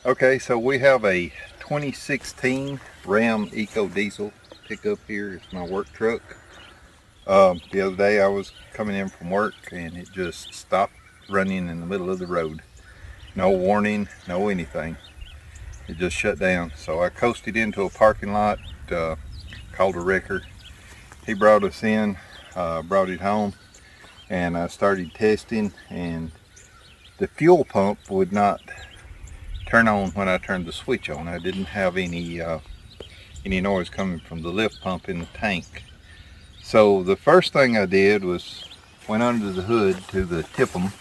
Okay, so we have a 2016 Ram Ecodiesel pickup here. It's my work truck. The other day I was coming in from work and it just stopped running in the middle of the road. No warning, no anything. It just shut down. So I coasted into a parking lot, called a wrecker. He brought us in, brought it home, and I started testing, and the fuel pump would not turn on when I turned the switch on. I didn't have any noise coming from the lift pump in the tank. So the first thing I did was went under the hood to the TIP'em,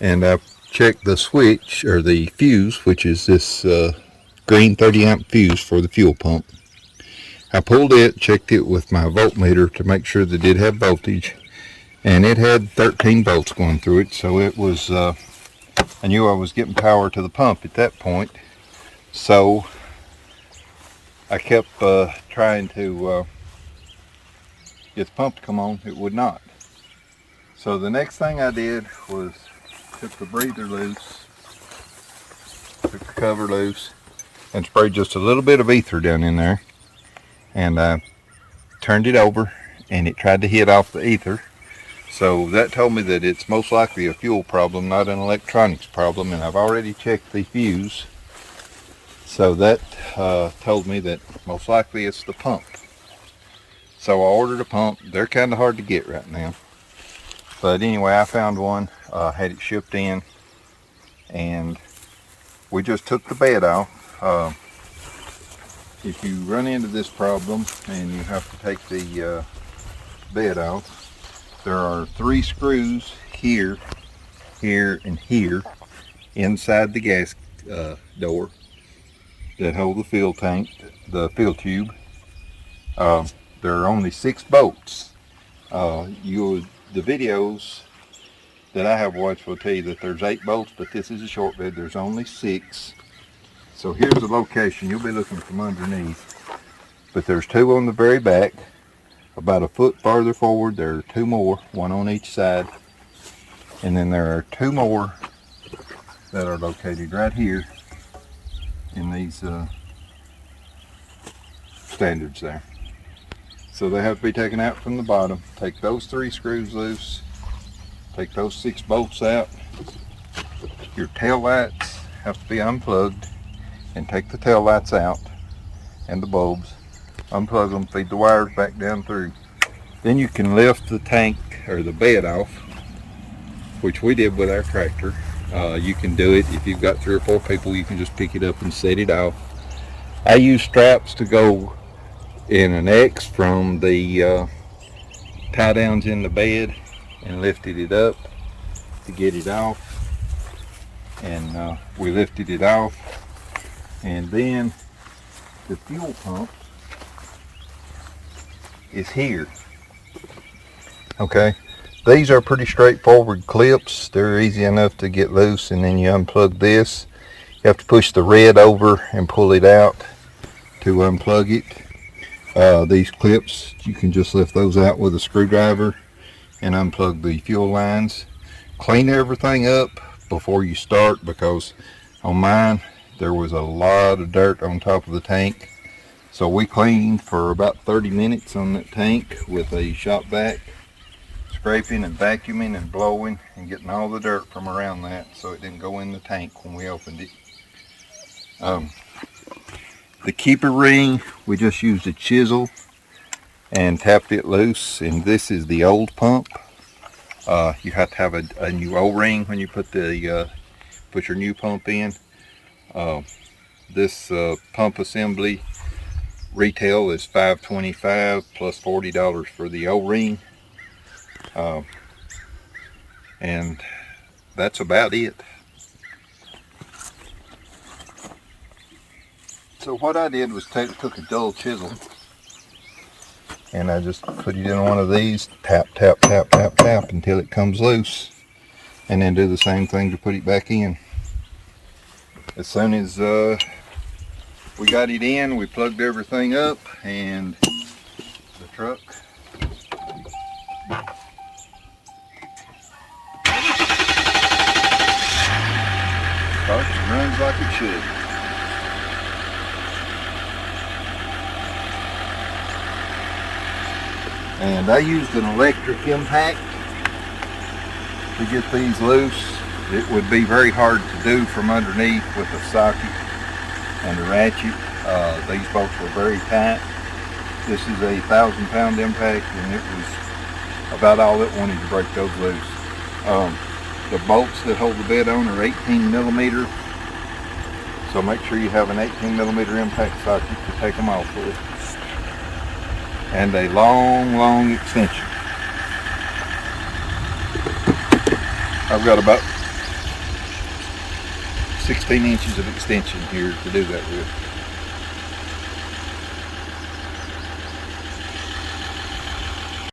and I checked the switch, or the fuse, which is this green 30 amp fuse for the fuel pump. I pulled it, checked it with my voltmeter to make sure that it did have voltage, and it had 13 volts going through it, so it was I knew I was getting power to the pump at that point. So I kept trying to get the pump to come on. It would not. So the next thing I did was took the breather loose, took the cover loose, and sprayed just a little bit of ether down in there, and I turned it over and it tried to hit off the ether. So that told me that it's most likely a fuel problem, not an electronics problem, and I've already checked the fuse. So that told me that most likely it's the pump. So I ordered a pump. They're kind of hard to get right now. But anyway, I found one, had it shipped in, and we just took the bed off. If you run into this problem and you have to take the bed off, there are 3 screws here, here, and here inside the gas door that hold the fuel tank, the fuel tube. There are only 6 bolts. The videos that I have watched will tell you that there's 8 bolts, but this is a short bed. There's only 6. So here's the location. You'll be looking from underneath, but there's 2 on the very back. About a foot farther forward, there are 2 more, 1 on each side, and then there are 2 more that are located right here in these standards there. So they have to be taken out from the bottom. Take those 3 screws loose, take those 6 bolts out. Your tail lights have to be unplugged, and take the tail lights out and the bulbs. Unplug them, feed the wires back down through. Then you can lift the tank or the bed off, which we did with our tractor. You can do it if you've got 3 or 4 people. You can just pick it up and set it off. I use straps to go in an X from the tie downs in the bed and lifted it up to get it off. And we lifted it off, and then the fuel pump is here. Okay, these are pretty straightforward clips. They're easy enough to get loose, and then you unplug this. You have to push the red over and pull it out to unplug it. These clips, you can just lift those out with a screwdriver and unplug the fuel lines. Clean everything up before you start, because on mine there was a lot of dirt on top of the tank. So we cleaned for about 30 minutes on that tank with a shop vac, scraping and vacuuming and blowing and getting all the dirt from around that so it didn't go in the tank when we opened it. The keeper ring, we just used a chisel and tapped it loose, and this is the old pump. You have to have a new O-ring when you put your new pump in. This pump assembly retail is $5.25 plus $40 for the O-ring, and that's about it. So what I did was took a dull chisel, and I just put it in one of these, tap, tap, tap, tap, tap until it comes loose, and then do the same thing to put it back in. As soon as we got it in, we plugged everything up, and the truck starts and runs like it should. And I used an electric impact to get these loose. It would be very hard to do from underneath with a socket and a ratchet. These bolts were very tight. This is a 1,000-pound impact, and it was about all it wanted to break those loose. The bolts that hold the bed on are 18 millimeter, so make sure you have an 18 millimeter impact socket to take them off with, and a long extension. I've got about 16 inches of extension here to do that with.